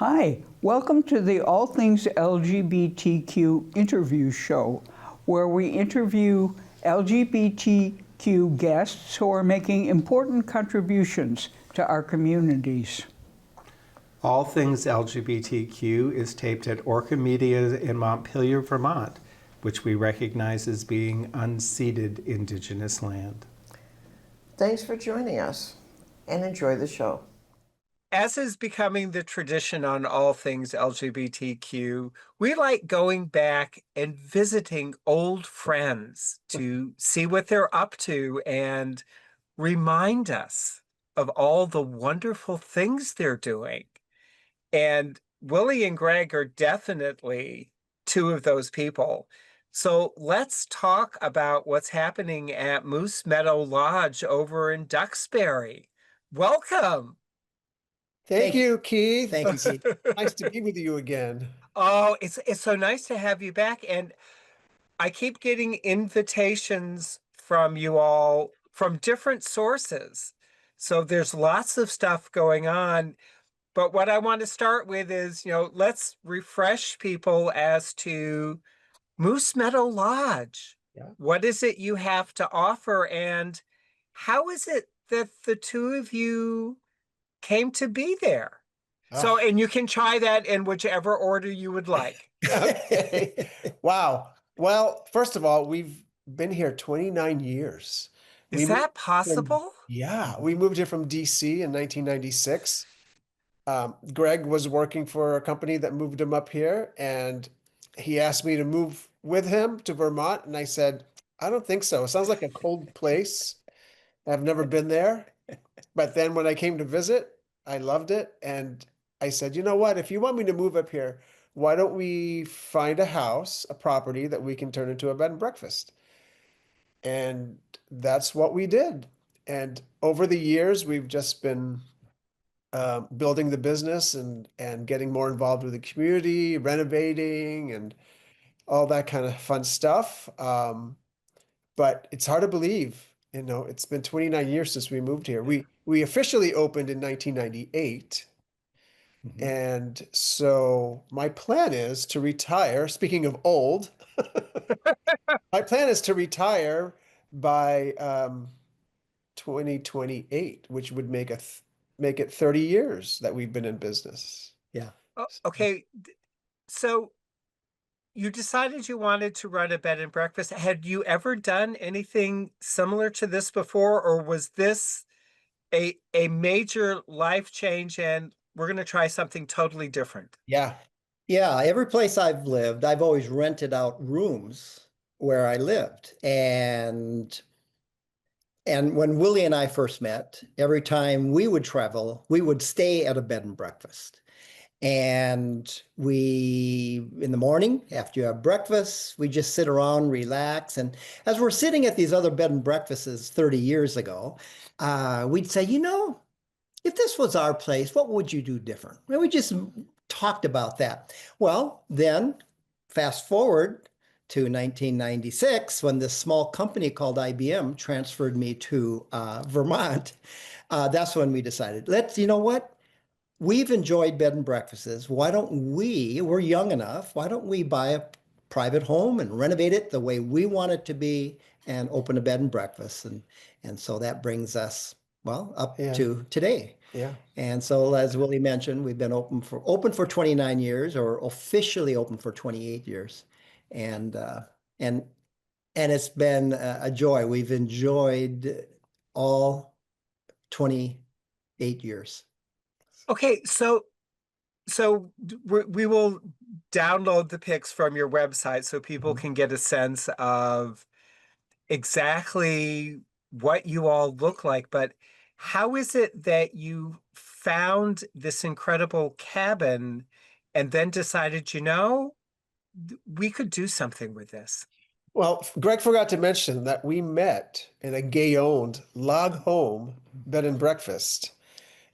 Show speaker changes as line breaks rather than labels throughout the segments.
Hi, welcome to the All Things LGBTQ interview show, where we interview LGBTQ guests who are making important contributions to our communities.
All Things LGBTQ is taped at Orca Media in Montpelier, Vermont, which we recognize as being unceded Indigenous land.
Thanks for joining us and enjoy the show.
As is becoming the tradition on All Things LGBTQ, we like going back and visiting old friends to see what they're up to and remind us of all the wonderful things they're doing. And Willie and Greg are definitely two of those people. So let's talk about what's happening at Moose Meadow Lodge over in Duxbury. Welcome.
Thank you, Keith.
Thank you, Keith.
Nice to be with you again.
Oh, it's so nice to have you back. And I keep getting invitations from you all from different sources. So there's lots of stuff going on. But what I want to start with is, let's refresh people as to Moose Meadow Lodge.
Yeah.
What is it you have to offer? And how is it that the two of you came to be there? So, and you can try that in whichever order you would like.
Okay. Wow. Well, first of all, we've been here 29 years.
Is that possible?
We moved here from DC in 1996. Greg was working for a company that moved him up here, and he asked me to move with him to Vermont. And I said, I don't think so. It sounds like a cold place. I've never been there. But then when I came to visit, I loved it. And I said, you know what? If you want me to move up here, why don't we find a house, a property that we can turn into a bed and breakfast? And that's what we did. And over the years, we've just been building the business and getting more involved with the community, renovating and all that kind of fun stuff. But it's hard to believe, it's been 29 years since we moved here. We officially opened in 1998. Mm-hmm. And so my plan is to retire. Speaking of old, my plan is to retire by 2028, which would make it 30 years that we've been in business.
Yeah.
Oh, okay. So you decided you wanted to run a bed and breakfast. Had you ever done anything similar to this before, or was this a major life change and we're going to try something totally different?
Yeah.
Yeah. Every place I've lived, I've always rented out rooms where I lived. And when Willie and I first met, every time we would travel, we would stay at a bed and breakfast. And in the morning, after you have breakfast, we just sit around, relax. And as we're sitting at these other bed and breakfasts 30 years ago, we'd say, if this was our place, what would you do different? And we just talked about that. Well, then fast forward to 1996, when this small company called IBM transferred me to Vermont. That's when we decided, you know what? We've enjoyed bed and breakfasts. We're young enough, why don't we buy a private home and renovate it the way we want it to be and open a bed and breakfast? And so that brings us, up to today.
Yeah.
And so as Willie mentioned, we've been open for 29 years, or officially open for 28 years. And it's been a joy. We've enjoyed all 28 years.
Okay, so we will download the pics from your website so people can get a sense of exactly what you all look like. But how is it that you found this incredible cabin and then decided, we could do something with this?
Well, Greg forgot to mention that we met in a gay-owned log home bed and breakfast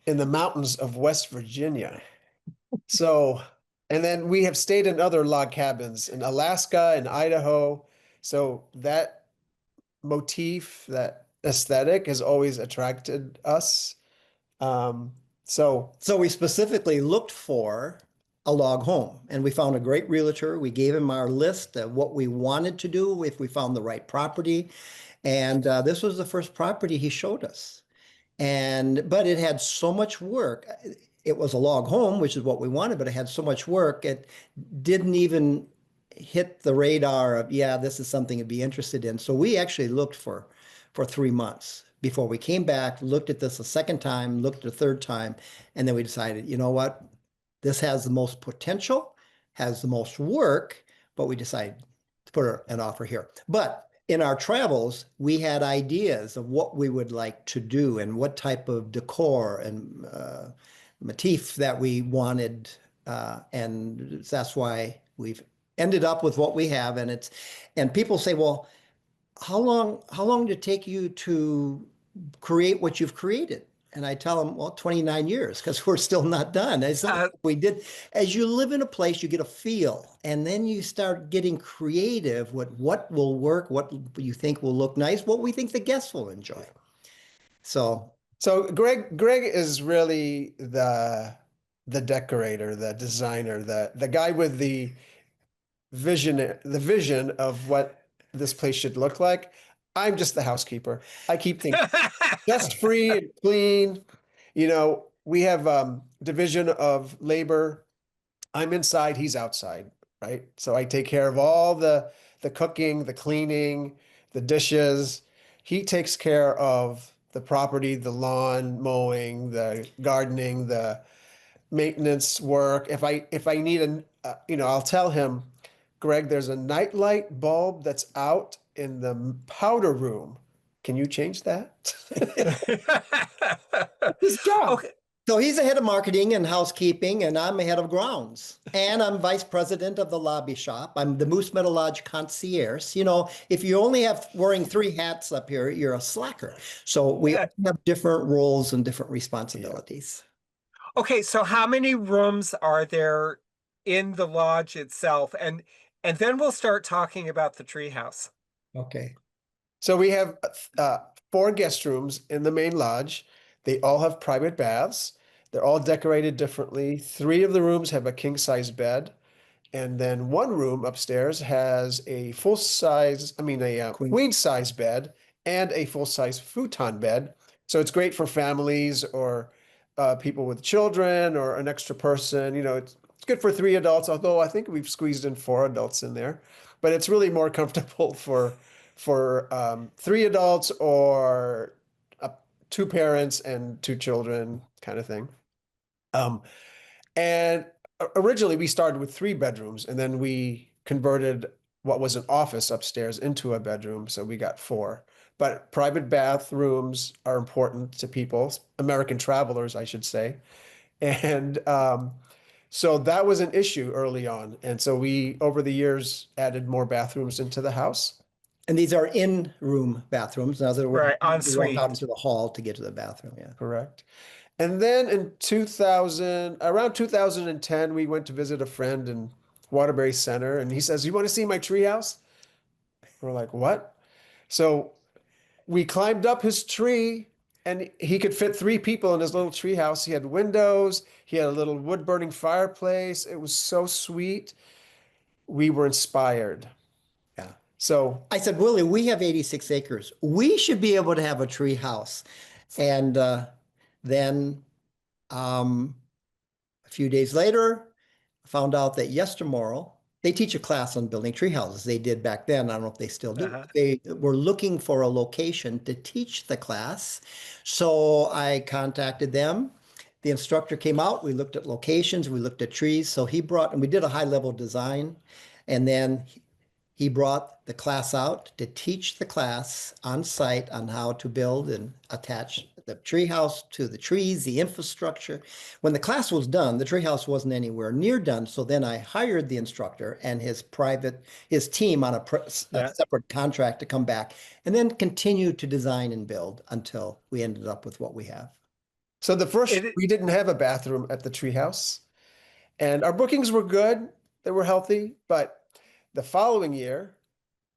in the mountains of West Virginia. So, and then we have stayed in other log cabins in Alaska and Idaho. So that motif, that aesthetic has always attracted us. So
So we specifically looked for a log home, and we found a great realtor. We gave him our list of what we wanted to do if we found the right property. And this was the first property he showed us. But it had so much work. It was a log home, which is what we wanted, but it had so much work. It didn't even hit the radar of, yeah, this is something I'd be interested in. So we actually looked for 3 months before we came back, looked at this a second time, looked at a third time, and then we decided, you know what? This has the most potential, has the most work, but we decided to put an offer here. But in our travels, we had ideas of what we would like to do and what type of decor and motif that we wanted. And that's why we've ended up with what we have. And people say, well, how long did it take you to create what you've created? And I tell them, well, 29 years, because we're still not done. It's not like we did. As you live in a place, you get a feel, and then you start getting creative with what will work, what you think will look nice, what we think the guests will enjoy. So
Greg is really the decorator, the designer, the guy with the vision of what this place should look like. I'm just the housekeeper. I keep things dust free and clean. You know, we have division of labor. I'm inside, he's outside, right? So I take care of all the cooking, the cleaning, the dishes. He takes care of the property, the lawn mowing, the gardening, the maintenance work. If I need I'll tell him, Greg, there's a nightlight bulb that's out in the powder room. Can you change that? His job.
Okay.
So he's the head of marketing and housekeeping, and I'm the head of grounds. And I'm vice president of the lobby shop. I'm the Moose Meadow Lodge concierge. You know, if you only have wearing 3 hats up here, you're a slacker. So we have different roles and different responsibilities.
Okay, so how many rooms are there in the lodge itself? And then we'll start talking about the treehouse.
Okay.
So we have 4 guest rooms in the main lodge. They all have private baths. They're all decorated differently. 3 of the rooms have a king-size bed. And then 1 room upstairs has a queen-size bed and a full-size futon bed. So it's great for families or people with children or an extra person. You know, it's good for 3 adults, although I think we've squeezed in 4 adults in there. But it's really more comfortable for 3 adults or 2 parents and 2 children kind of thing. And originally we started with 3 bedrooms, and then we converted what was an office upstairs into a bedroom, so we got 4. But private bathrooms are important to people, American travelers, I should say. And so that was an issue early on. And so we, over the years, added more bathrooms into the house.
And these are in-room bathrooms. Now that
Right,
we
ensuite.
walk out into the hall to get to the bathroom. Yeah.
Correct. And then in around 2010, we went to visit a friend in Waterbury Center, and he says, "You want to see my treehouse?" We're like, "What?" So we climbed up his tree, and he could fit 3 people in his little treehouse. He had windows. He had a little wood-burning fireplace. It was so sweet. We were inspired.
Yeah.
So
I said, Willie, we have 86 acres. We should be able to have a tree house. And then a few days later, I found out that Yestermorrow, they teach a class on building tree houses. They did back then. I don't know if they still do. They were looking for a location to teach the class. So I contacted them. The instructor came out. We looked at locations. We looked at trees. So and we did a high-level design. And then he brought the class out to teach the class on site on how to build and attach the treehouse to the trees, the infrastructure. When the class was done, the treehouse wasn't anywhere near done. So then I hired the instructor and his team on a separate contract to come back and then continue to design and build until we ended up with what we have.
So we didn't have a bathroom at the treehouse, and our bookings were good. They were healthy, but the following year,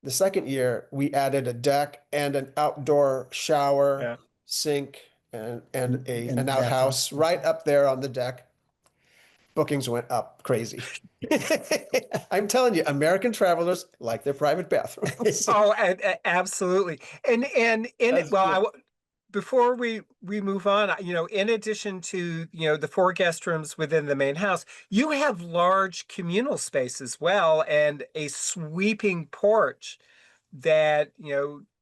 the second year, we added a deck and an outdoor shower, sink, and
And
an
that's
outhouse right up there on the deck. Bookings went up crazy. I'm telling you, American travelers like their private bathrooms.
Oh, absolutely. And in
That's
well,
good.
before we move on, in addition to, the four guest rooms within the main house, you have large communal space as well, and a sweeping porch that,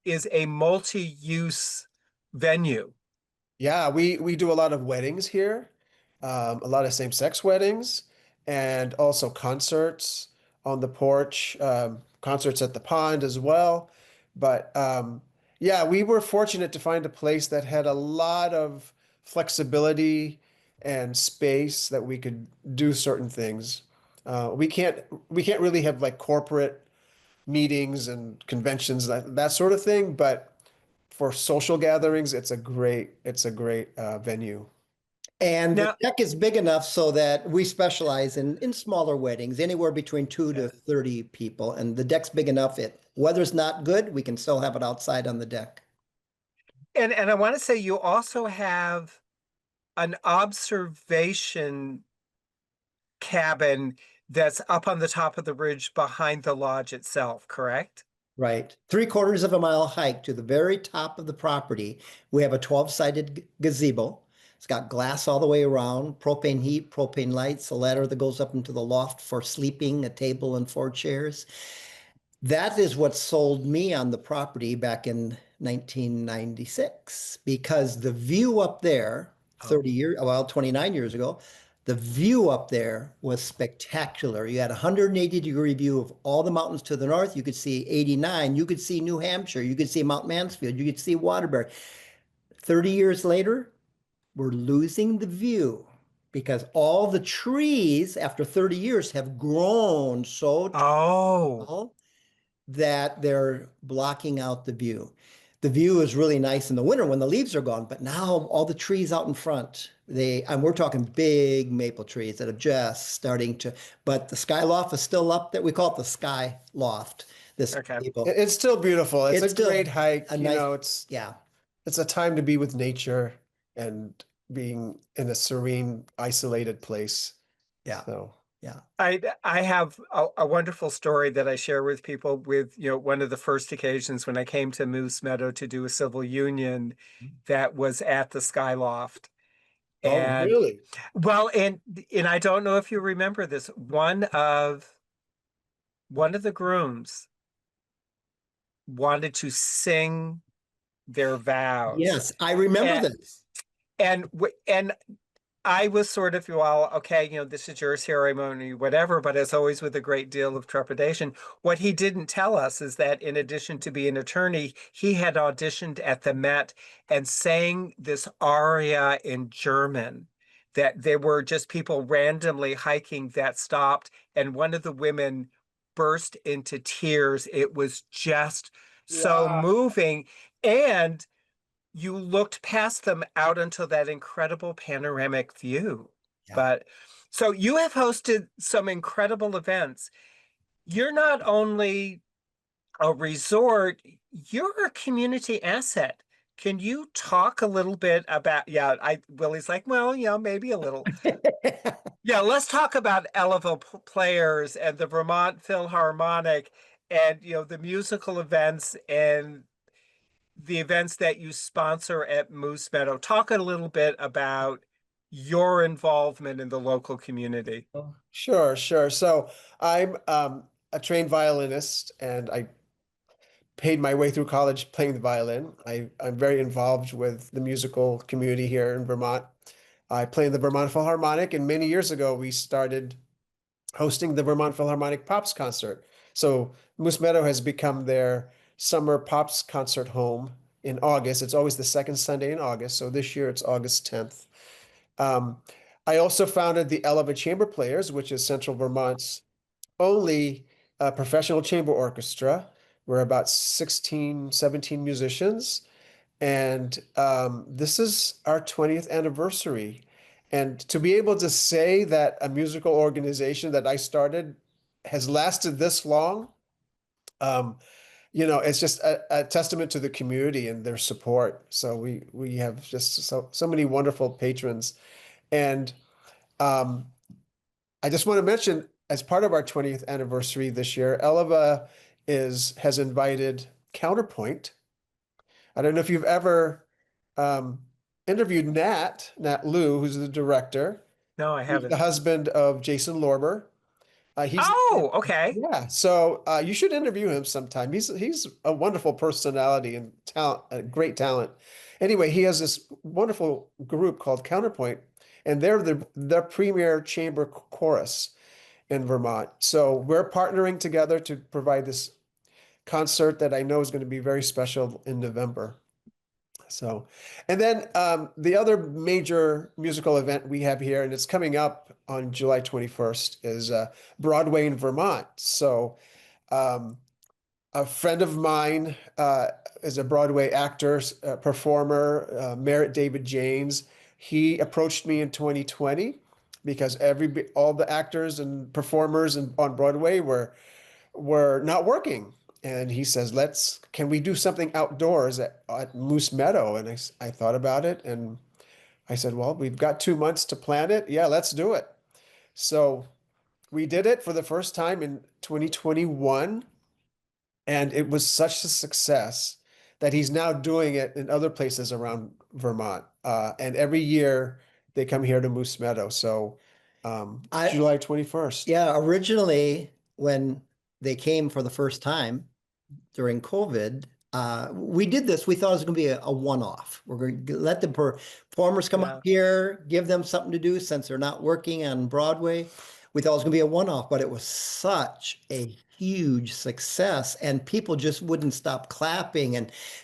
is a multi-use venue.
Yeah, we do a lot of weddings here, a lot of same-sex weddings, and also concerts on the porch, concerts at the pond as well. But yeah, we were fortunate to find a place that had a lot of flexibility and space that we could do certain things. We can't really have like corporate meetings and conventions, that sort of thing, but for social gatherings, it's a great venue.
And the
Now,
deck is big enough so that we specialize in smaller weddings, anywhere between 2 to 30 people. And the deck's big enough, weather's not good, we can still have it outside on the deck.
and I want to say you also have an observation cabin that's up on the top of the ridge behind the lodge itself, correct?
Right. 3/4 of a mile hike to the very top of the property. We have a 12-sided gazebo. It's got glass all the way around, propane heat, propane lights, a ladder that goes up into the loft for sleeping, a table and 4 chairs. That is what sold me on the property back in 1996, because the view up there, 29 years ago, the view up there was spectacular. You had a 180-degree view of all the mountains to the north. You could see 89. You could see New Hampshire. You could see Mount Mansfield. You could see Waterbury. 30 years later, we're losing the view because all the trees after 30 years have grown so
Oh,
tall that they're blocking out the view. The view is really nice in the winter when the leaves are gone, but now all the trees out in front, and we're talking big maple trees that are just starting to, but the sky loft is still up there. We call it the sky loft. This
okay.
people,
It's still beautiful. It's a
still
great hike.
a
You
nice,
know, it's
yeah.
it's a time to be with nature and being in a serene, isolated place.
Yeah.
So
Yeah.
I have a wonderful story that I share with people with, one of the first occasions when I came to Moose Meadow to do a civil union that was at the Skyloft.
Oh,
And
really?
well, and I don't know if you remember this, one of the grooms wanted to sing their vows.
Yes, I remember
And
this.
and I was sort of, well, okay, this is your ceremony, whatever, but as always with a great deal of trepidation. What he didn't tell us is that in addition to being an attorney, he had auditioned at the Met and sang this aria in German, that there were just people randomly hiking that stopped, and one of the women burst into tears. It was just so
Wow.
moving. And you looked past them out until that incredible panoramic view.
Yeah.
But so you have hosted some incredible events. You're not only a resort, you're a community asset. Can you talk a little bit about, Willie's like, well, maybe a little. Yeah, let's talk about Eleville Players and the Vermont Philharmonic and, the musical events and the events that you sponsor at Moose Meadow. Talk a little bit about your involvement in the local community.
Sure, sure. So I'm a trained violinist, and I paid my way through college playing the violin. I'm very involved with the musical community here in Vermont. I play in the Vermont Philharmonic, and many years ago we started hosting the Vermont Philharmonic Pops concert. So Moose Meadow has become their summer Pops concert home in August. It's always the second Sunday in August. So this year it's August 10th. Um, I also founded the Eleva Chamber Players, which is Central Vermont's only professional chamber orchestra. We're about 16, 17 musicians. And this is our 20th anniversary. And to be able to say that a musical organization that I started has lasted this long, um, it's just a testament to the community and their support. So we have just so many wonderful patrons. And um, I just want to mention, as part of our 20th anniversary this year, Eleva has invited Counterpoint. I don't know if you've ever um, interviewed Nat Liu, who's the director.
No, I
He's the
haven't.
husband of Jason Lorber. He's
Oh, okay.
Yeah, so you should interview him sometime. He's a wonderful personality and talent, great talent. Anyway, he has this wonderful group called Counterpoint, and they're the premier chamber chorus in Vermont. So we're partnering together to provide this concert that I know is going to be very special in November. So, and then the other major musical event we have here, and it's coming up on July 21st, is Broadway in Vermont. So, um, a friend of mine is a Broadway actor, performer, Merritt David James. He approached me in 2020 because all the actors and performers on Broadway were not working. And he says, can we do something outdoors at Moose Meadow? And I thought about it and I said, well, we've got 2 months to plan it. Yeah, let's do it. So we did it for the first time in 2021. And it was such a success that he's now doing it in other places around Vermont. And every year they come here to Moose Meadow. So July 21st.
Yeah, originally when they came for the first time during COVID, we did this. We thought it was going to be a one-off. We're going to let the performers come up here, give them something to do since they're not working on Broadway. We thought it was going to be a one-off, but it was such a huge success, and people just wouldn't stop clapping.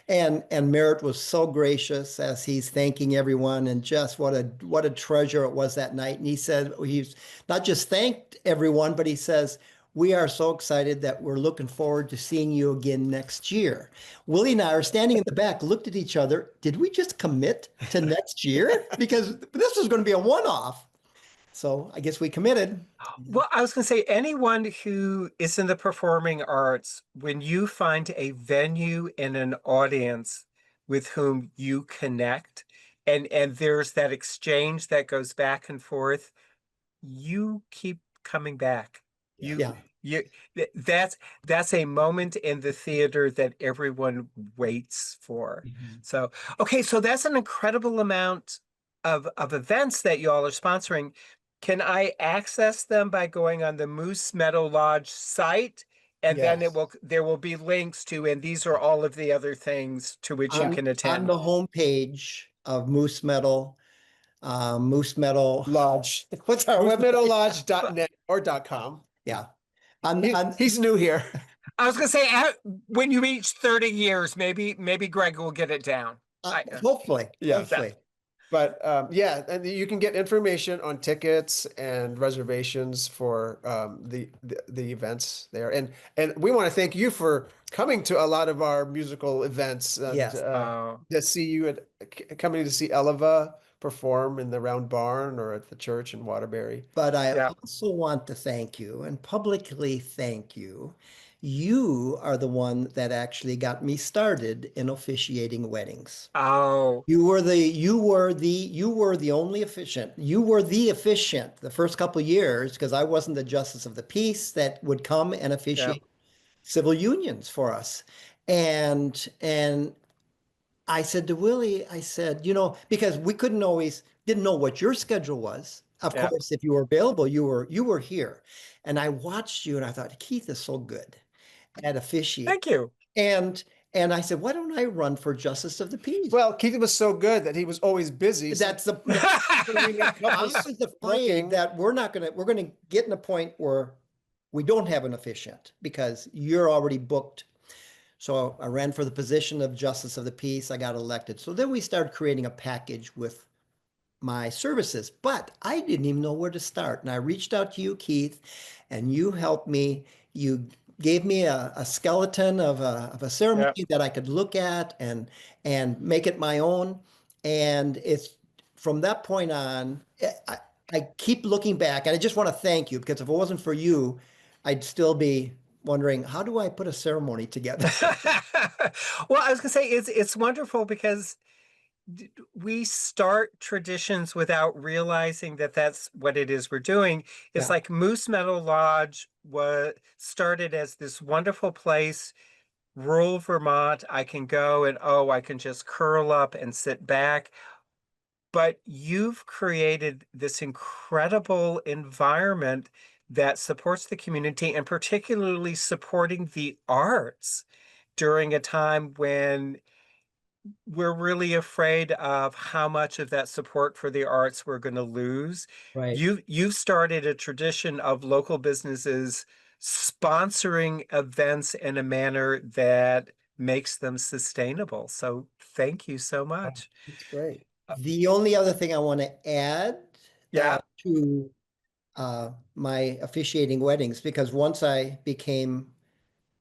And Merritt was so gracious as he's thanking everyone, and just what a treasure it was that night. And he said he's not just thanked everyone, but he says, we are so excited that we're looking forward to seeing you again next year. Willie and I are standing in the back, looked at each other. Did we just commit to next year? Because this was going to be a one-off. So I guess we committed.
Well, I was going to say, anyone who is in the performing arts, when you find a venue and an audience with whom you connect, and there's that exchange that goes back and forth, you keep coming back. That's a moment in the theater that everyone waits for. So, okay, so that's an incredible amount of events that you all are sponsoring. Can I access them by going on the Moose Meadow Lodge site? And then there will be links to, and these are all of the other things to which you can attend.
On the homepage of Moose Meadow
Lodge. What's our meadowlodge.net or .com?
Yeah.
He's new here.
I was going to say, when you reach 30 years, maybe Greg will get it down.
Hopefully.
Yeah.
Hopefully.
But and you can get information on tickets and reservations for the events there. And we want to thank you for coming to a lot of our musical events. And,
Yes.
To see you coming to see Eleva perform in the Round Barn or at the church in Waterbury.
But I also want to thank you and publicly thank you. You are the one that actually got me started in officiating weddings.
Oh,
You were the only officiant. You were the officiant the first couple of years, because I wasn't the justice of the peace that would come and officiate civil unions for us. And I said to Willie, I said, because we didn't know what your schedule was. Of course, if you were available, you were here. And I watched you and I thought, Keith is so good at officiating.
thank you.
And I said, why don't I run for justice of the peace?
Well, Keith was so good that he was always busy.
That's the I was afraid that we're going to get in a point where we don't have an officiant because you're already booked. So I ran for the position of justice of the peace. I got elected. So then we started creating a package with my services, but I didn't even know where to start. And I reached out to you, Keith, and you helped me. You gave me a skeleton of a ceremony that I could look at and make it my own. And it's from that point on, I keep looking back, and I just want to thank you, because if it wasn't for you, I'd still be wondering, how do I put a ceremony together?
Well, I was gonna say it's wonderful because we start traditions without realizing that that's what it is we're doing. It's
Yeah.
like Moose Meadow Lodge was started as this wonderful place, rural Vermont. I can go and oh, I can just curl up and sit back. But you've created this incredible environment that supports the community and particularly supporting the arts during a time when we're really afraid of how much of that support for the arts we're going to lose.
Right.
You've started a tradition of local businesses sponsoring events in a manner that makes them sustainable. So thank you so much.
It's great.
The only other thing I want to add
Yeah.
to my officiating weddings, because once I became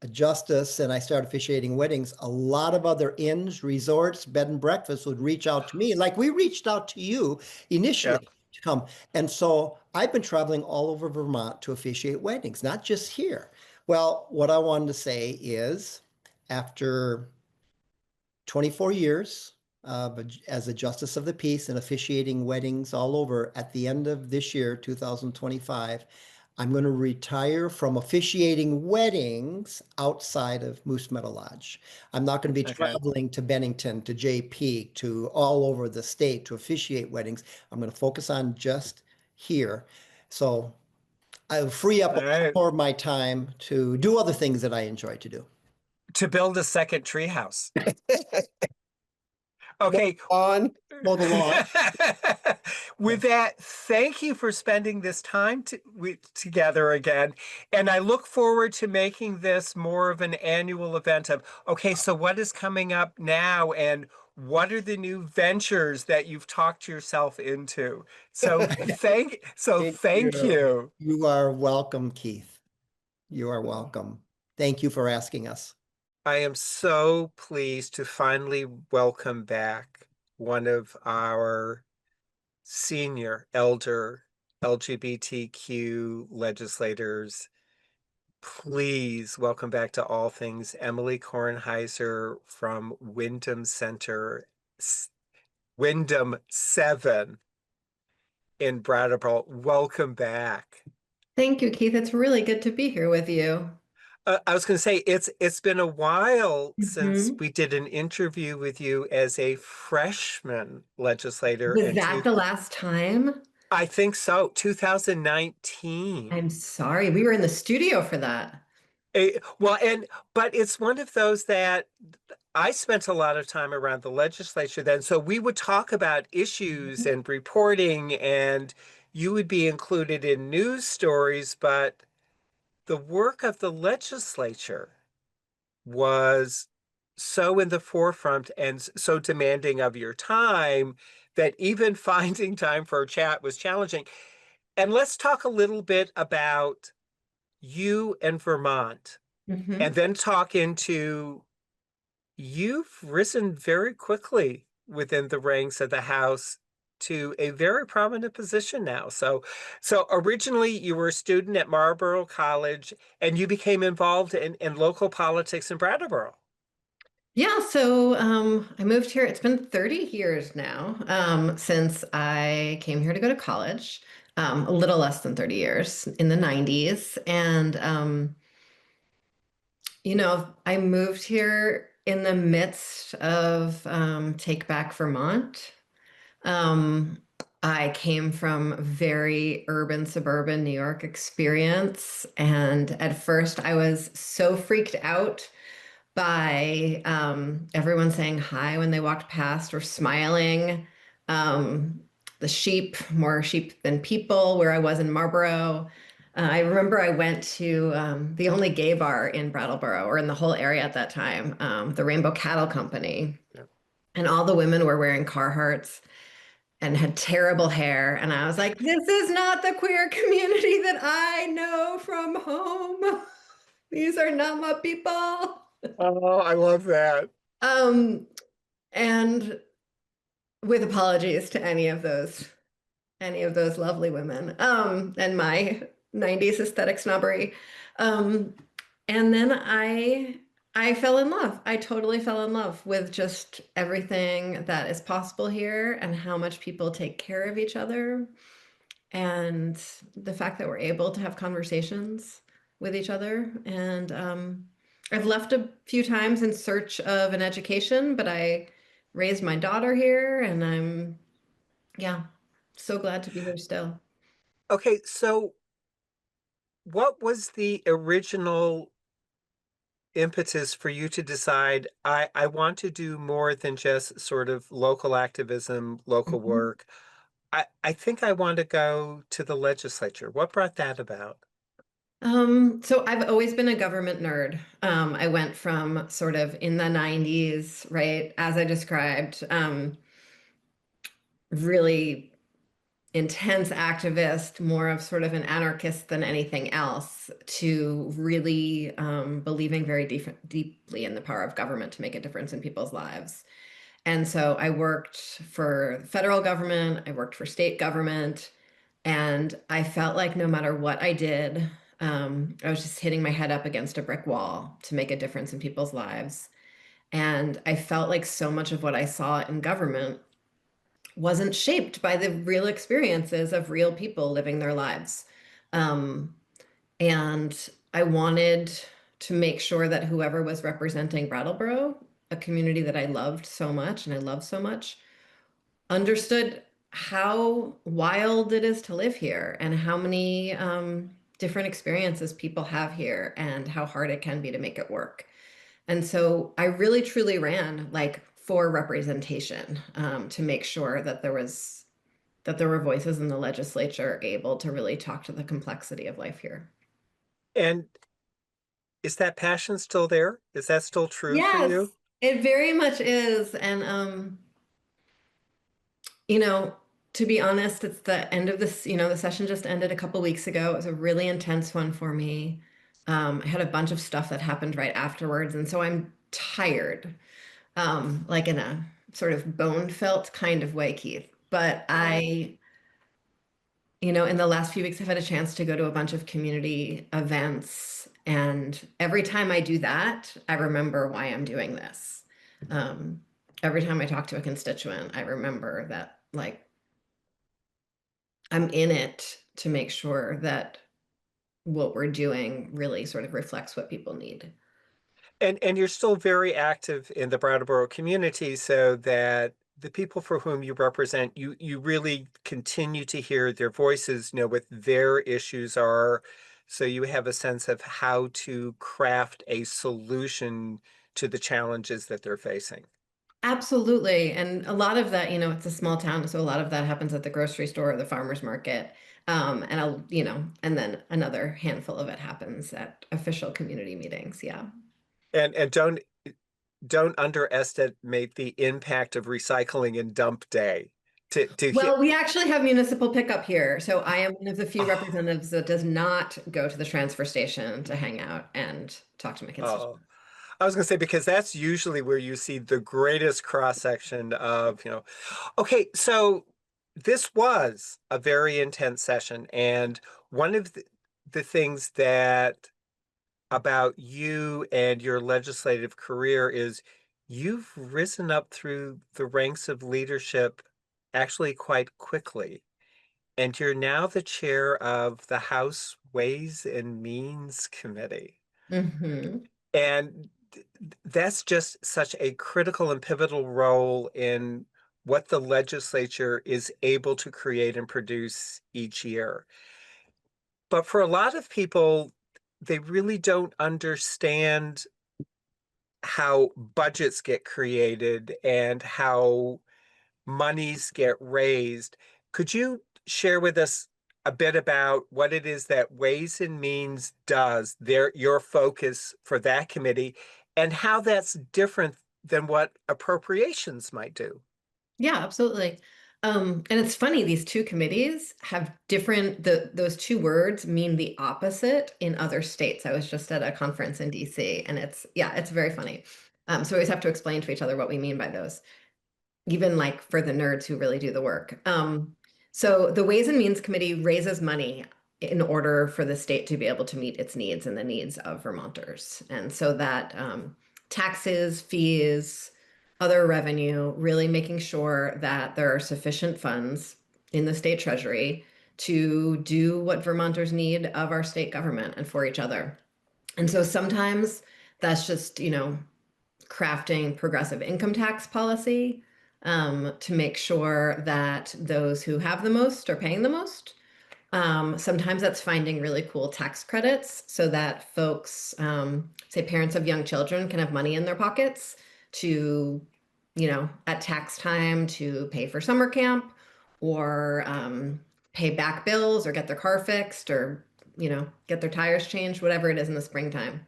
a justice and I started officiating weddings, a lot of other inns, resorts, bed and breakfasts would reach out to me, like we reached out to you
Yeah.
initially to come. And so I've been traveling all over Vermont to officiate weddings, not just here. Well, what I wanted to say is after 24 years as a justice of the peace and officiating weddings all over, at the end of this year, 2025, I'm going to retire from officiating weddings outside of Moose Meadow Lodge. I'm not going to be
Okay.
traveling to Bennington, to JP, to all over the state to officiate weddings. I'm going to focus on just here. So I'll free up a
All
lot
right.
more of my time to do other things that I enjoy to do.
To build a second treehouse. Okay.
On.
Mow the lawn.
With that, thank you for spending this time together again. And I look forward to making this more of an annual event of, okay, so what is coming up now and what are the new ventures that you've talked yourself into? So thank you.
You are welcome, Keith. You are welcome. Thank you for asking us.
I am so pleased to finally welcome back one of our senior elder LGBTQ legislators. Please welcome back to All Things Emilie Kornheiser from Wyndham Center, Wyndham 7 in Brattleboro. Welcome back.
Thank you, Keith. It's really good to be here with you.
I was going to say it's been a while since
Mhm.
we did an interview with you as a freshman legislator.
Was that the last time?
I think so, 2019.
I'm sorry. We were in the studio for that.
But it's one of those that I spent a lot of time around the legislature then. So we would talk about issues and reporting, and you would be included in news stories, but the work of the legislature was so in the forefront and so demanding of your time that even finding time for a chat was challenging. And let's talk a little bit about you and Vermont,
Mhm.
and then talk into you've risen very quickly within the ranks of the House to a very prominent position now. So originally you were a student at Marlborough College and you became involved in local politics in Brattleboro.
Yeah, so I moved here. It's been 30 years now since I came here to go to college. A little less than 30 years in the 90s. And I moved here in the midst of Take Back Vermont. Um, I came from very urban, suburban New York experience. And at first, I was so freaked out by everyone saying hi when they walked past or smiling. Um, the sheep, more sheep than people, where I was in Marlborough. I remember I went to the only gay bar in Brattleboro, or in the whole area at that time, the Rainbow Cattle Company.
Yep.
And all the women were wearing Carhartts and had terrible hair. And I was like, this is not the queer community that I know from home. These are not my people.
Oh, I love that.
And with apologies to any of those lovely women, and my 90s aesthetic snobbery. And then I fell in love. I totally fell in love with just everything that is possible here and how much people take care of each other and the fact that we're able to have conversations with each other. And I've left a few times in search of an education, but I raised my daughter here and I'm, yeah, so glad to be here still.
Okay, so what was the original impetus for you to decide I want to do more than just sort of local activism, local
Mhm.
work? I think I want to go to the legislature. What brought that about?
So I've always been a government nerd. I went from sort of in the 90s, right, as I described, really intense activist, more of sort of an anarchist than anything else, to really believing very deeply in the power of government to make a difference in people's lives. And so I worked for the federal government, I worked for state government, and I felt like no matter what I did, I was just hitting my head up against a brick wall to make a difference in people's lives. And I felt like so much of what I saw in government wasn't shaped by the real experiences of real people living their lives. Um, and I wanted to make sure that whoever was representing Brattleboro, a community that I loved so much and I love so much, understood how wild it is to live here and how many different experiences people have here and how hard it can be to make it work. And so I really truly ran like for representation to make sure that there were voices in the legislature able to really talk to the complexity of life here.
And is that passion still there? Is that still true for
Yes,
you?
it very much is. And you know, to be honest, it's the end of this, the session just ended a couple weeks ago. It was a really intense one for me. I had a bunch of stuff that happened right afterwards, and so I'm tired, like in a sort of bone felt kind of way, Keith. But in the last few weeks, I've had a chance to go to a bunch of community events, and every time I do that, I remember why I'm doing this. Um, every time I talk to a constituent, I remember that, like, I'm in it to make sure that what we're doing really sort of reflects what people need.
And you're still very active in the Brattleboro community, so that the people for whom you represent, you really continue to hear their voices, know what their issues are, so you have a sense of how to craft a solution to the challenges that they're facing.
Absolutely. And a lot of that, it's a small town, so a lot of that happens at the grocery store or the farmer's market. And then another handful of it happens at official community meetings. Yeah.
And don't underestimate the impact of recycling and dump day. To hit.
Well, we actually have municipal pickup here. So I am one of the few representatives that does not go to the transfer station to hang out and talk to my
Oh,
constituents.
I was going to say, because that's usually where you see the greatest cross section of, okay, so this was a very intense session. And one of the things that about you and your legislative career is you've risen up through the ranks of leadership actually quite quickly. And you're now the chair of the House Ways and Means Committee.
Hmm.
And that's just such a critical and pivotal role in what the legislature is able to create and produce each year. But for a lot of people, they really don't understand how budgets get created and how monies get raised. Could you share with us a bit about what it is that Ways and Means does, your focus for that committee, and how that's different than what appropriations might do?
Yeah, absolutely. And it's funny, these two committees have those two words mean the opposite in other states. I was just at a conference in DC and it's very funny. So we always have to explain to each other what we mean by those, even like for the nerds who really do the work. So the Ways and Means Committee raises money in order for the state to be able to meet its needs and the needs of Vermonters. And so that taxes, fees, other revenue, really making sure that there are sufficient funds in the state treasury to do what Vermonters need of our state government and for each other. And so sometimes that's just, crafting progressive income tax policy to make sure that those who have the most are paying the most. Sometimes that's finding really cool tax credits so that folks, say parents of young children, can have money in their pockets to, at tax time to pay for summer camp or pay back bills or get their car fixed or, get their tires changed, whatever it is in the springtime.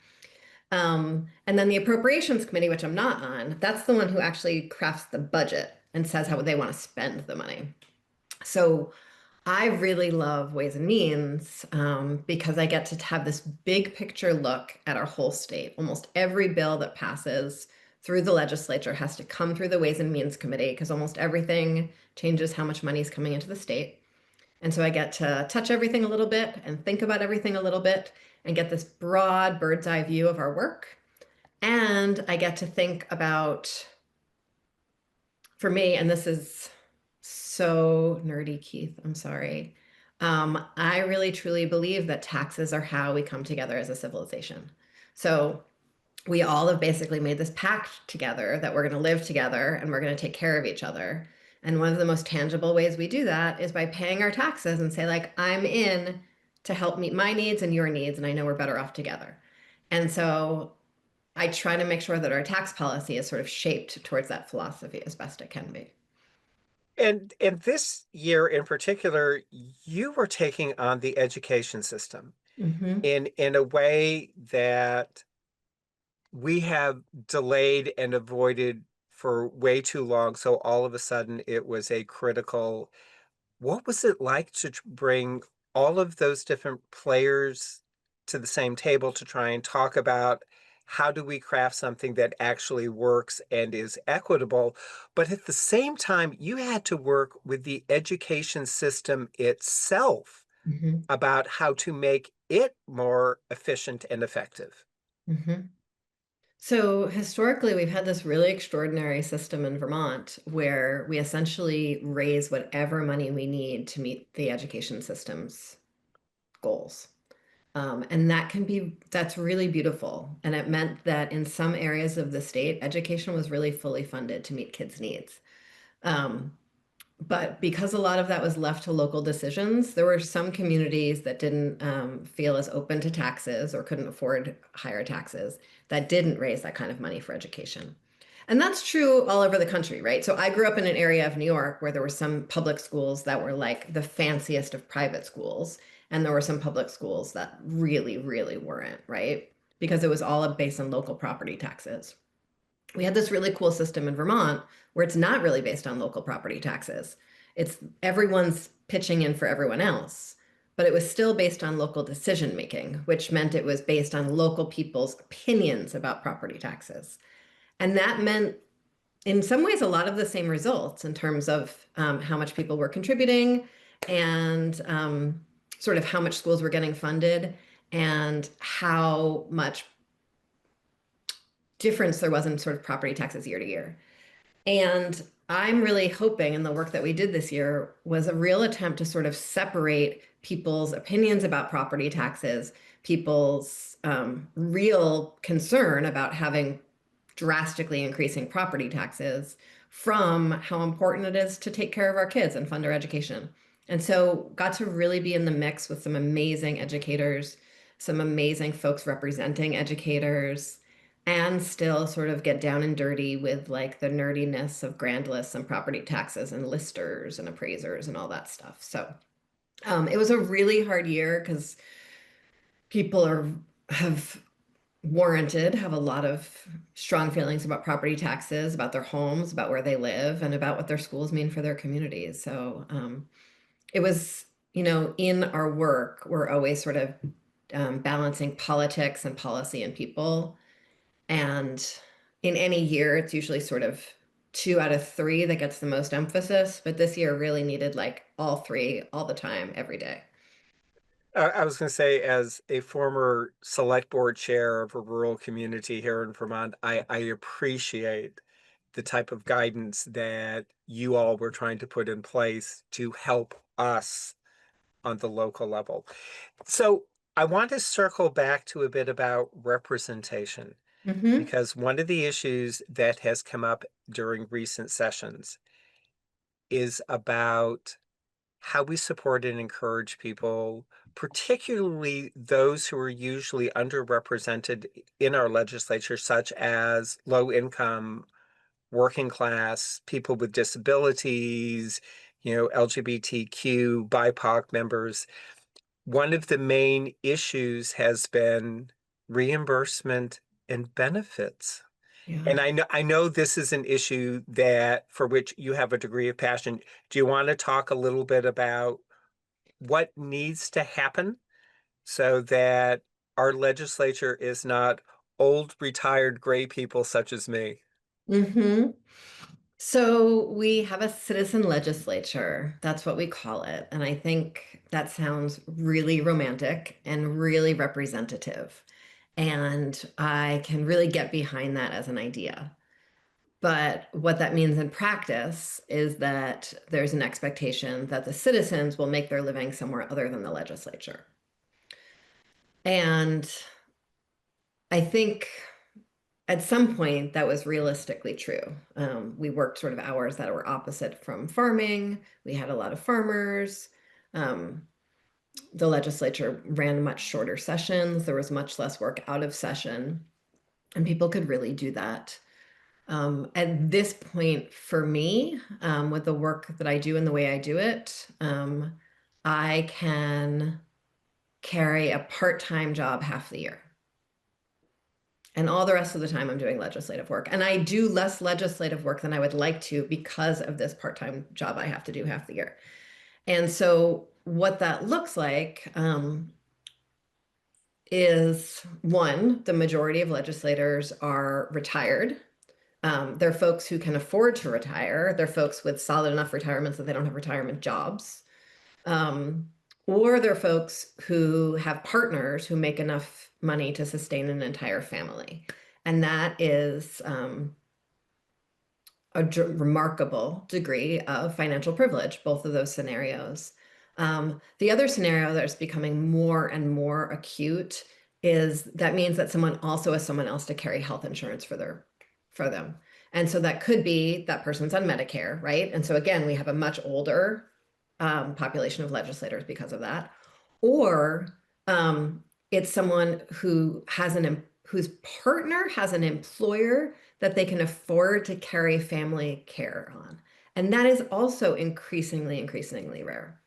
And then the appropriations committee, which I'm not on, that's the one who actually crafts the budget and says how they want to spend the money. So I really love Ways and Means because I get to have this big picture look at our whole state. Almost every bill that passes through the legislature has to come through the Ways and Means Committee because almost everything changes how much money is coming into the state. And so I get to touch everything a little bit and think about everything a little bit and get this broad bird's eye view of our work. And I get to think about, for me, and this is so nerdy, Keith, I'm sorry. I really truly believe that taxes are how we come together as a civilization. So we all have basically made this pact together that we're going to live together and we're going to take care of each other. And one of the most tangible ways we do that is by paying our taxes and say, like, I'm in to help meet my needs and your needs, and I know we're better off together. And so I try to make sure that our tax policy is sort of shaped towards that philosophy as best it can be.
And this year in particular, you were taking on the education system in a way that we have delayed and avoided for way too long. So all of a sudden it was a critical. What was it like to bring all of those different players to the same table to try and talk about how do we craft something that actually works and is equitable? But at the same time, you had to work with the education system itself about how to make it more efficient and effective.
So historically, we've had this really extraordinary system in Vermont where we essentially raise whatever money we need to meet the education system's goals. And that's really beautiful. And it meant that in some areas of the state, education was really fully funded to meet kids' needs. But because a lot of that was left to local decisions, there were some communities that didn't feel as open to taxes or couldn't afford higher taxes that didn't raise that kind of money for education. And that's true all over the country, right? So I grew up in an area of New York where there were some public schools that were like the fanciest of private schools. And there were some public schools that really, really weren't, right? Because it was all based on local property taxes. We had this really cool system in Vermont where it's not really based on local property taxes. It's everyone's pitching in for everyone else, but it was still based on local decision making, which meant it was based on local people's opinions about property taxes. And that meant, in some ways, a lot of the same results in terms of how much people were contributing and sort of how much schools were getting funded and how much difference there was in sort of property taxes year to year. And I'm really hoping, and the work that we did this year was a real attempt to sort of separate people's opinions about property taxes, people's real concern about having drastically increasing property taxes from how important it is to take care of our kids and fund their education. And so got to really be in the mix with some amazing educators, some amazing folks representing educators, and still sort of get down and dirty with like the nerdiness of grand lists and property taxes and listers and appraisers and all that stuff. So it was a really hard year because people have a lot of strong feelings about property taxes, about their homes, about where they live, and about what their schools mean for their communities. So it was, in our work, we're always sort of balancing politics and policy and people. And in any year, it's usually sort of 2 out of 3 that gets the most emphasis. But this year really needed like all 3 all the time, every day.
I was going to say, as a former select board chair of a rural community here in Vermont, I appreciate the type of guidance that you all were trying to put in place to help us on the local level. So I want to circle back to a bit about representation,
Mm-hmm.
because one of the issues that has come up during recent sessions is about how we support and encourage people, particularly those who are usually underrepresented in our legislature, such as low income, working class, people with disabilities, LGBTQ, BIPOC members. One of the main issues has been reimbursement and benefits.
Yeah.
And I know this is an issue that for which you have a degree of passion. Do you want to talk a little bit about what needs to happen so that our legislature is not old, retired, gray people such as me?
Mm-hmm. So we have a citizen legislature. That's what we call it. And I think that sounds really romantic and really representative. And I can really get behind that as an idea. But what that means in practice is that there's an expectation that the citizens will make their living somewhere other than the legislature. And I think at some point that was realistically true. We worked sort of hours that were opposite from farming. We had a lot of farmers. Um, the legislature ran much shorter sessions. There was much less work out of session, and people could really do that. At this point, for me, with the work that I do and the way I do it, I can carry a part-time job half the year. And all the rest of the time, I'm doing legislative work. And I do less legislative work than I would like to because of this part-time job I have to do half the year. And so, what that looks like is one, the majority of legislators are retired. They're folks who can afford to retire. They're folks with solid enough retirements that they don't have retirement jobs. Or they're folks who have partners who make enough money to sustain an entire family. And that is a remarkable degree of financial privilege, both of those scenarios. The other scenario that's becoming more and more acute is that means that someone also has someone else to carry health insurance for them. And so that could be that person's on Medicare, right? And so again, we have a much older population of legislators because of that. Or it's someone who has whose partner has an employer that they can afford to carry family care on. And that is also increasingly rare.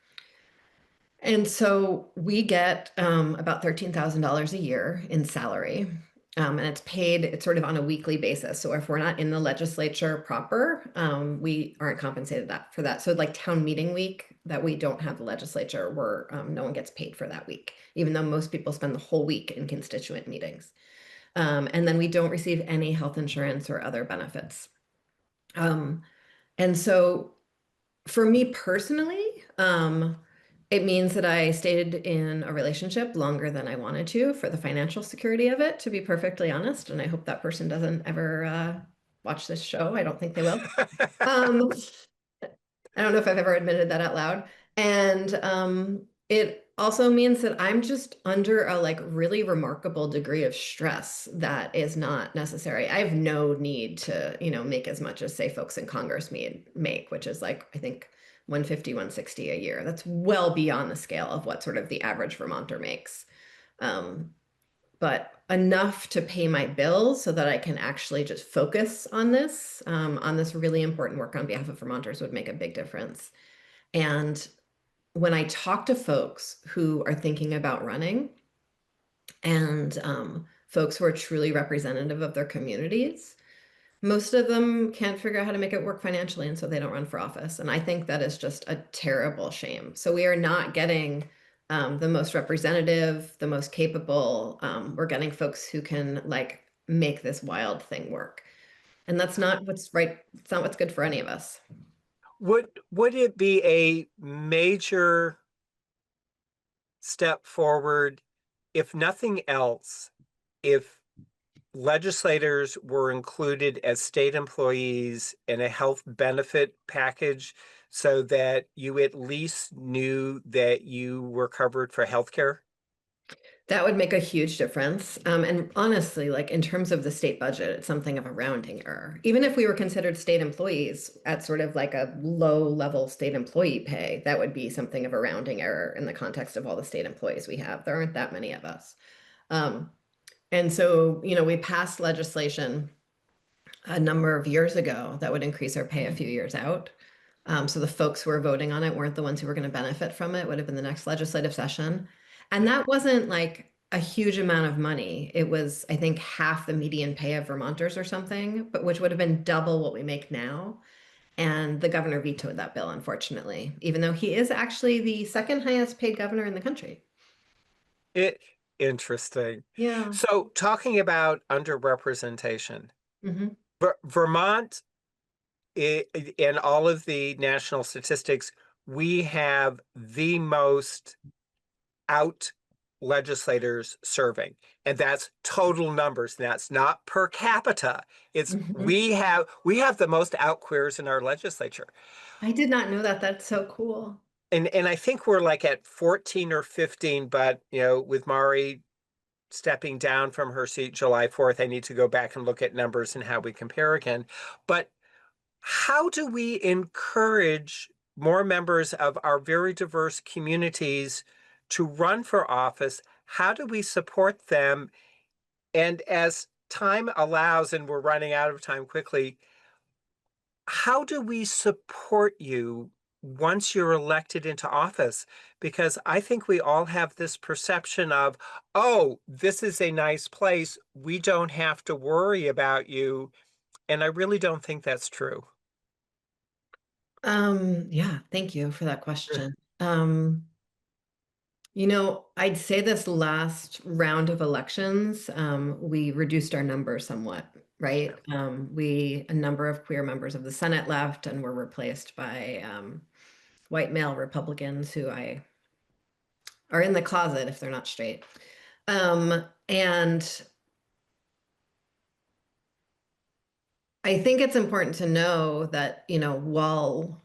And so we get about $13,000 a year in salary. And it's sort of on a weekly basis. So if we're not in the legislature proper, we aren't compensated for that. So like town meeting week that we don't have the legislature, where no one gets paid for that week, even though most people spend the whole week in constituent meetings. And then we don't receive any health insurance or other benefits. And so for me personally, it means that I stayed in a relationship longer than I wanted to for the financial security of it, to be perfectly honest. And I hope that person doesn't ever watch this show. I don't think they will. I don't know if I've ever admitted that out loud. And it also means that I'm just under a like really remarkable degree of stress that is not necessary. I have no need to, make as much as say folks in Congress make, which is like, I think 150, 160 a year. That's well beyond the scale of what sort of the average Vermonter makes. But enough to pay my bills so that I can actually just focus on this really important work on behalf of Vermonters would make a big difference. And when I talk to folks who are thinking about running and folks who are truly representative of their communities, most of them can't figure out how to make it work financially, and so they don't run for office. And I think that is just a terrible shame. So we are not getting the most representative, the most capable. We're getting folks who can like make this wild thing work. And that's not what's right. It's not what's good for any of us.
Would it be a major step forward, if nothing else, if legislators were included as state employees in a health benefit package so that you at least knew that you were covered for health care?
That would make a huge difference. And honestly, like in terms of the state budget, it's something of a rounding error. Even if we were considered state employees at sort of like a low level state employee pay, that would be something of a rounding error in the context of all the state employees we have. There aren't that many of us. Um, and so, we passed legislation a number of years ago that would increase our pay a few years out. So the folks who were voting on it weren't the ones who were going to benefit from it, would have been the next legislative session. And that wasn't like a huge amount of money. It was, I think, half the median pay of Vermonters or something, but which would have been double what we make now. And the governor vetoed that bill, unfortunately, even though he is actually the second highest paid governor in the country.
Interesting.
Yeah.
So talking about underrepresentation,
hmm
Vermont, in all of the national statistics, we have the most out legislators serving, and that's total numbers. That's not per capita. It's
hmm
we have the most out queers in our legislature.
I did not know that. That's so cool.
And I think we're like at 14 or 15, but with Mari stepping down from her seat July 4th, I need to go back and look at numbers and how we compare again. But how do we encourage more members of our very diverse communities to run for office? How do we support them? And as time allows, and we're running out of time quickly, how do we support you once you're elected into office? Because I think we all have this perception of, oh, this is a nice place. We don't have to worry about you. And I really don't think that's true.
Yeah, thank you for that question. I'd say this last round of elections, we reduced our numbers somewhat, right? A number of queer members of the Senate left and were replaced by white male Republicans who are in the closet if they're not straight. And I think it's important to know that, while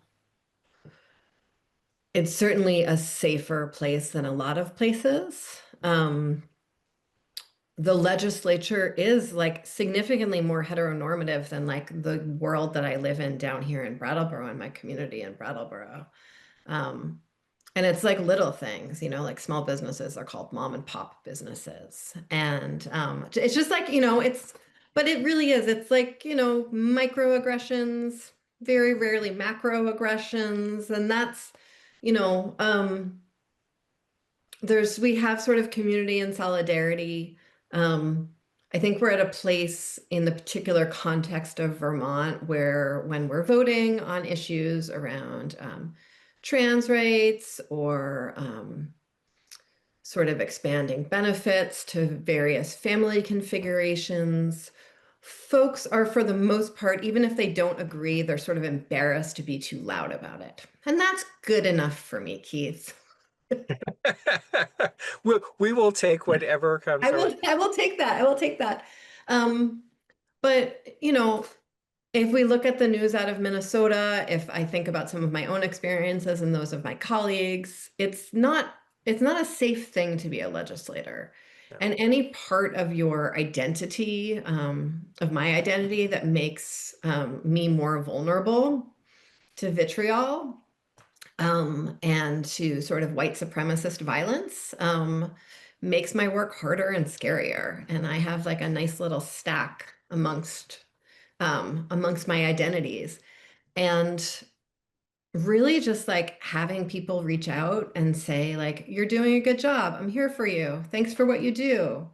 it's certainly a safer place than a lot of places, the legislature is like significantly more heteronormative than like the world that I live in down here in Brattleboro, in my community in Brattleboro. And it's like little things, like small businesses are called mom and pop businesses. And it's just like, but it really is. It's like, microaggressions, very rarely macroaggressions. And that's, we have sort of community and solidarity. I think we're at a place in the particular context of Vermont where when we're voting on issues around trans rights or sort of expanding benefits to various family configurations, folks are, for the most part, even if they don't agree, they're sort of embarrassed to be too loud about it. And that's good enough for me, Keith.
We will take whatever comes our way.
I will take that. I will take that. But if we look at the news out of Minnesota, if I think about some of my own experiences and those of my colleagues, it's not a safe thing to be a legislator.
No.
And any part of your identity, of my identity, that makes me more vulnerable to vitriol and to sort of white supremacist violence makes my work harder and scarier. And I have like a nice little stack amongst my identities. And really just like having people reach out and say like, you're doing a good job. I'm here for you. Thanks for what you do.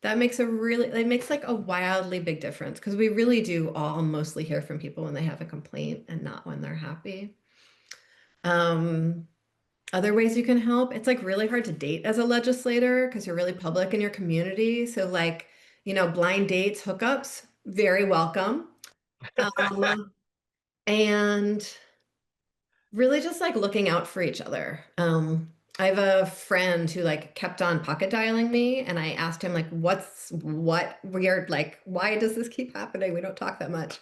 That makes it makes like a wildly big difference because we really do all mostly hear from people when they have a complaint and not when they're happy. Other ways you can help, it's like really hard to date as a legislator because you're really public in your community. So like, blind dates, hookups, very welcome. And really just like looking out for each other. I have a friend who like kept on pocket dialing me, and I asked him like, what weird, like, why does this keep happening? We don't talk that much.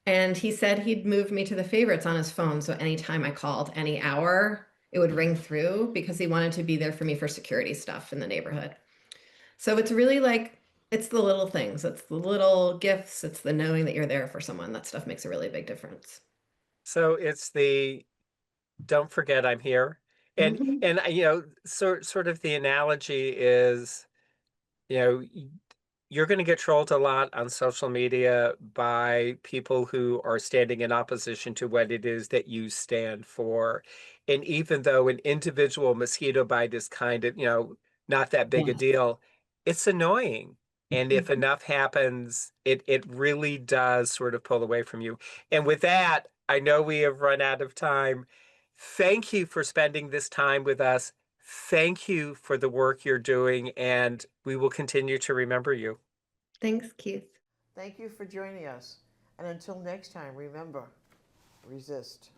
And he said he'd moved me to the favorites on his phone. So anytime I called any hour, it would ring through because he wanted to be there for me for security stuff in the neighborhood. So it's really like, it's the little things, it's the little gifts, it's the knowing that you're there for someone. That stuff makes a really big difference.
So it's the don't forget I'm here. And
Mhm.
and sort of the analogy is, you know, you're going to get trolled a lot on social media by people who are standing in opposition to what it is that you stand for. And even though an individual mosquito bite is kind of, not that big a deal, it's annoying. And if enough happens, it really does sort of pull away from you. And with that, I know we have run out of time. Thank you for spending this time with us. Thank you for the work you're doing, and we will continue to remember you.
Thanks, Keith.
Thank you for joining us. And until next time, remember, resist.